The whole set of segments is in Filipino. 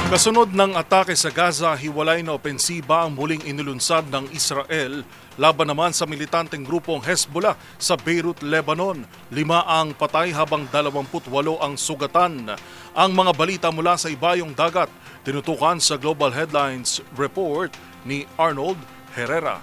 Kasunod ng atake sa Gaza, hiwalay na opensiba ang muling inulunsad ng Israel laban naman sa militanteng grupong Hezbollah sa Beirut, Lebanon. 5 ang patay habang 28 ang sugatan. Ang mga balita mula sa ibayong dagat, tinutukan sa Global Headlines Report ni Arnold Herrera.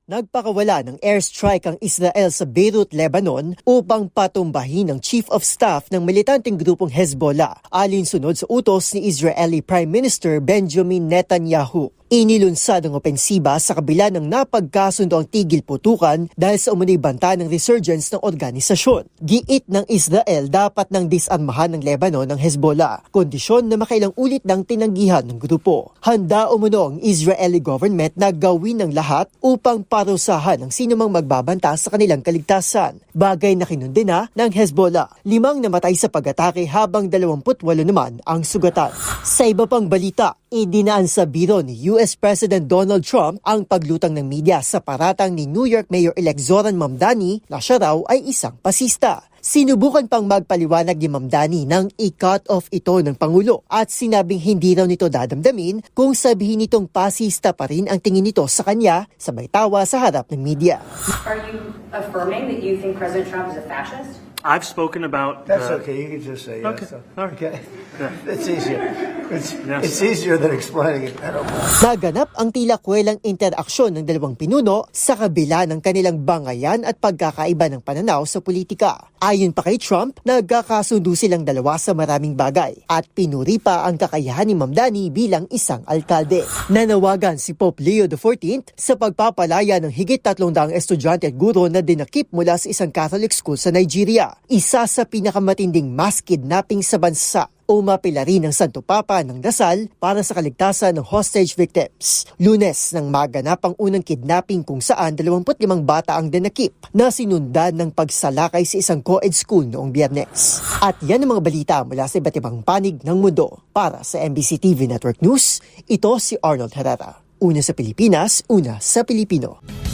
Nagpakawala ng airstrike ang Israel sa Beirut, Lebanon upang patumbahin ang Chief of Staff ng militanteng grupong Hezbollah, alinsunod sa utos ni Israeli Prime Minister Benjamin Netanyahu. Inilunsad ang opensiba sa kabila ng napagkasundo ang tigil putukan dahil sa umunoy banta ng resurgence ng organisasyon. Giit ng Israel dapat nang disarmahan ng Lebanon ng Hezbollah, kondisyon na makailang ulit ng tinanggihan ng grupo. Handa umuno ang Israeli government na gawin ng lahat upang parusahan ang sinumang magbabanta sa kanilang kaligtasan. Bagay na kinundi na ng Hezbollah. 5 namatay sa pag-atake habang 28 naman ang sugatan. Sa iba pang balita, idinaan sa biro ni US President Donald Trump ang paglutang ng media sa paratang ni New York Mayor-elect Zoran Mamdani na siya raw ay isang pasista. Sinubukan pang magpaliwanag ni Mamdani nang i-cut off ito ng Pangulo at sinabing hindi raw nito dadamdamin kung sabihin nitong pasista pa rin ang tingin nito sa kanya, sabay tawa sa harap ng media. Are you affirming that you think President Trump is a fascist? I've spoken about... That's okay, you can just say yes. Okay, all right. Okay. Yeah. It's easier. Yes. It's easier than explaining it. I don't know. Naganap ang tila kwelang interaksyon ng dalawang pinuno sa kabila ng kanilang bangayan at pagkakaiba ng pananaw sa politika. Ayon pa kay Trump, nagkakasundo silang dalawa sa maraming bagay at pinuri pa ang kakayahan ni Mamdani bilang isang alkalde. Nanawagan si Pope Leo XIV sa pagpapalaya ng higit 300 estudyante at guro na dinakip mula sa isang Catholic school sa Nigeria. Isa sa pinakamatinding mass kidnapping sa bansa. Umapila rin ng Santo Papa ng dasal para sa kaligtasan ng hostage victims. Lunes nang maganap ang unang kidnapping kung saan 25 bata ang dinakip na sinundan ng pagsalakay sa isang co-ed school noong Biyernes. At yan ang mga balita mula sa iba't ibang panig ng mundo. Para sa MBC TV Network News, ito si Arnold Herrera. Una sa Pilipinas, una sa Pilipino.